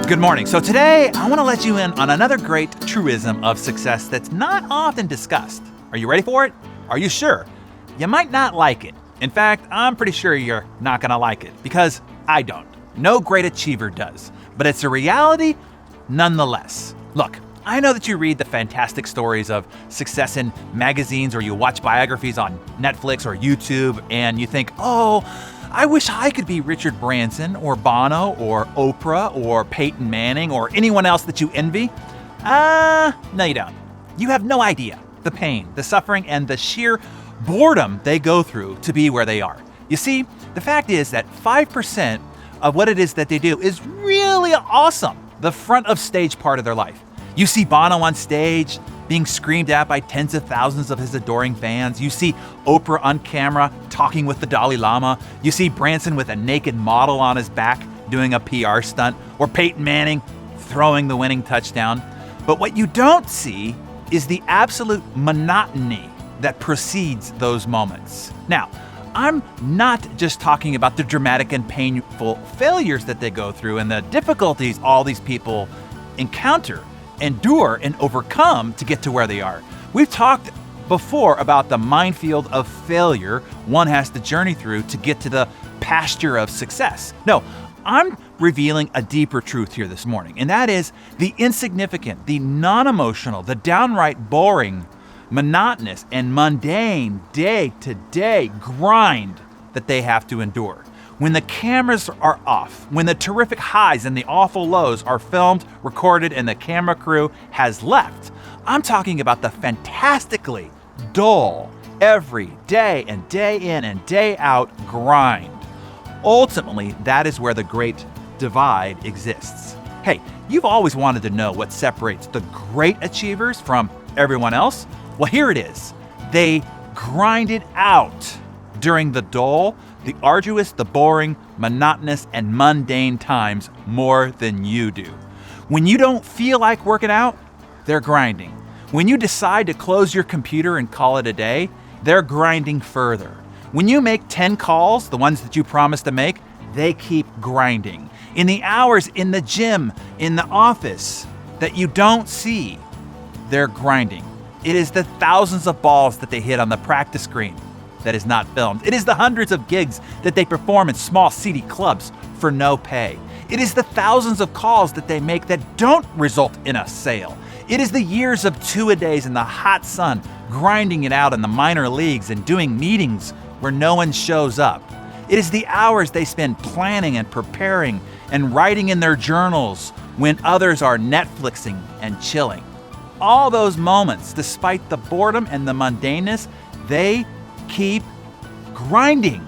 Good morning. So today, I want to let you in on another great truism of success that's not often discussed. Are you ready for it? Are you sure? You might not like it. In fact, I'm pretty sure you're not going to like it because I don't. No great achiever does. But it's a reality nonetheless. Look, I know that you read the fantastic stories of success in magazines or you watch biographies on Netflix or YouTube and you think, oh, I wish I could be Richard Branson or Bono or Oprah or Peyton Manning or anyone else that you envy. No you don't. You have no idea the pain, the suffering, and the sheer boredom they go through to be where they are. You see, the fact is that 5% of what it is that they do is really awesome, the front of stage part of their life. You see Bono on stage being screamed at by tens of thousands of his adoring fans. You see Oprah on camera talking with the Dalai Lama. You see Branson with a naked model on his back doing a PR stunt, or Peyton Manning throwing the winning touchdown. But what you don't see is the absolute monotony that precedes those moments. Now, I'm not just talking about the dramatic and painful failures that they go through and the difficulties all these people encounter, endure, and overcome to get to where they are. We've talked before about the minefield of failure one has to journey through to get to the pasture of success. No, I'm revealing a deeper truth here this morning, and that is the insignificant, the non-emotional, the downright boring, monotonous, and mundane day-to-day grind that they have to endure. When the cameras are off, when the terrific highs and the awful lows are filmed, recorded, and the camera crew has left, I'm talking about the fantastically dull, every day and day in and day out grind. Ultimately, that is where the great divide exists. Hey, you've always wanted to know what separates the great achievers from everyone else? Well, here it is. They grind it out during the dull, the arduous, the boring, monotonous, and mundane times more than you do. When you don't feel like working out, they're grinding. When you decide to close your computer and call it a day, they're grinding further. When you make 10 calls, the ones that you promised to make, they keep grinding. In the hours in the gym, in the office that you don't see, they're grinding. It is the thousands of balls that they hit on the practice screen that is not filmed. It is the hundreds of gigs that they perform in small, seedy clubs for no pay. It is the thousands of calls that they make that don't result in a sale. It is the years of two-a-days in the hot sun, grinding it out in the minor leagues and doing meetings where no one shows up. It is the hours they spend planning and preparing and writing in their journals when others are Netflixing and chilling. All those moments, despite the boredom and the mundaneness, they keep grinding.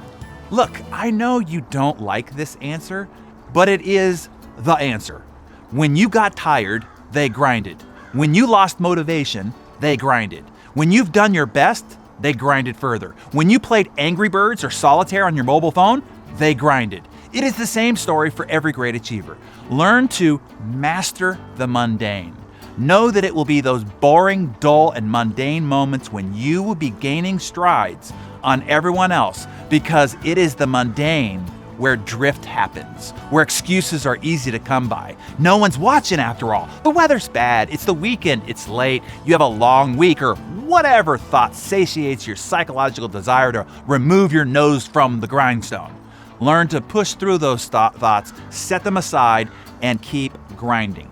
Look, I know you don't like this answer, but it is the answer. When you got tired, they grinded. When you lost motivation, they grinded. When you've done your best, they grinded further. When you played Angry Birds or Solitaire on your mobile phone, they grinded. It is the same story for every great achiever. Learn to master the mundane. Know that it will be those boring, dull, and mundane moments when you will be gaining strides on everyone else, because it is the mundane where drift happens, where excuses are easy to come by. No one's watching after all. The weather's bad, it's the weekend, it's late, you have a long week, or whatever thought satiates your psychological desire to remove your nose from the grindstone. Learn to push through those thoughts, set them aside, and keep grinding.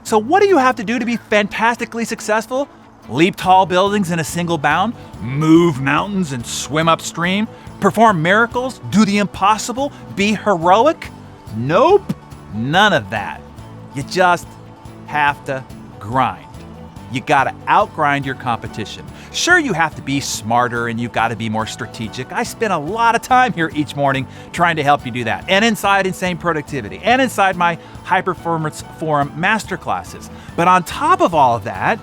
So what do you have to do to be fantastically successful? Leap tall buildings in a single bound? Move mountains and swim upstream? Perform miracles? Do the impossible? Be heroic? Nope, none of that. You just have to grind. You gotta outgrind your competition. Sure, you have to be smarter and you gotta be more strategic. I spend a lot of time here each morning trying to help you do that. And inside Insane Productivity, and inside my High Performance Forum masterclasses. But on top of all of that,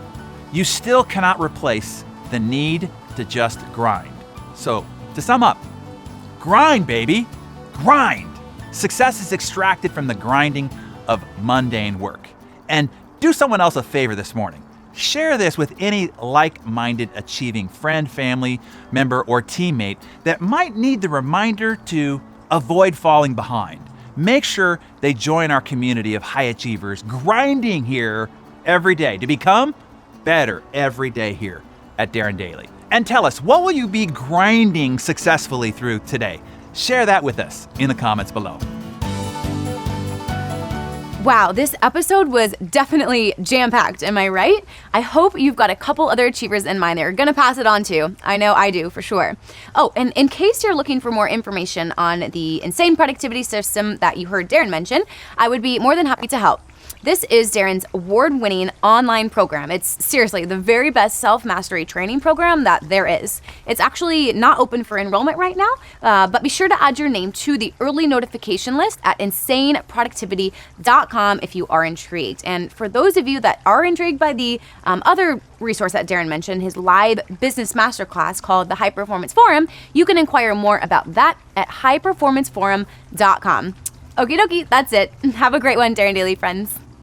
you still cannot replace the need to just grind. So, to sum up, grind, baby, grind. Success is extracted from the grinding of mundane work. And do someone else a favor this morning. Share this with any like-minded achieving friend, family member, or teammate that might need the reminder to avoid falling behind. make sure they join our community of high achievers grinding here every day to become better every day here at Darren Daily. And tell us, what will you be grinding successfully through today? Share that with us in the comments below. Wow, this episode was definitely jam-packed, am I right? I hope you've got a couple other achievers in mind that you're gonna pass it on to. I know I do, for sure. Oh, and in case you're looking for more information on the insane productivity system that you heard Darren mention, I would be more than happy to help. This is Darren's award-winning online program. It's seriously the very best self-mastery training program that there is. It's actually not open for enrollment right now, but be sure to add your name to the early notification list at insaneproductivity.com if you are intrigued. And for those of you that are intrigued by the other resource that Darren mentioned, his live business masterclass called the High Performance Forum, you can inquire more about that at highperformanceforum.com. Okie dokie, that's it. Have a great one, Darren Daily friends.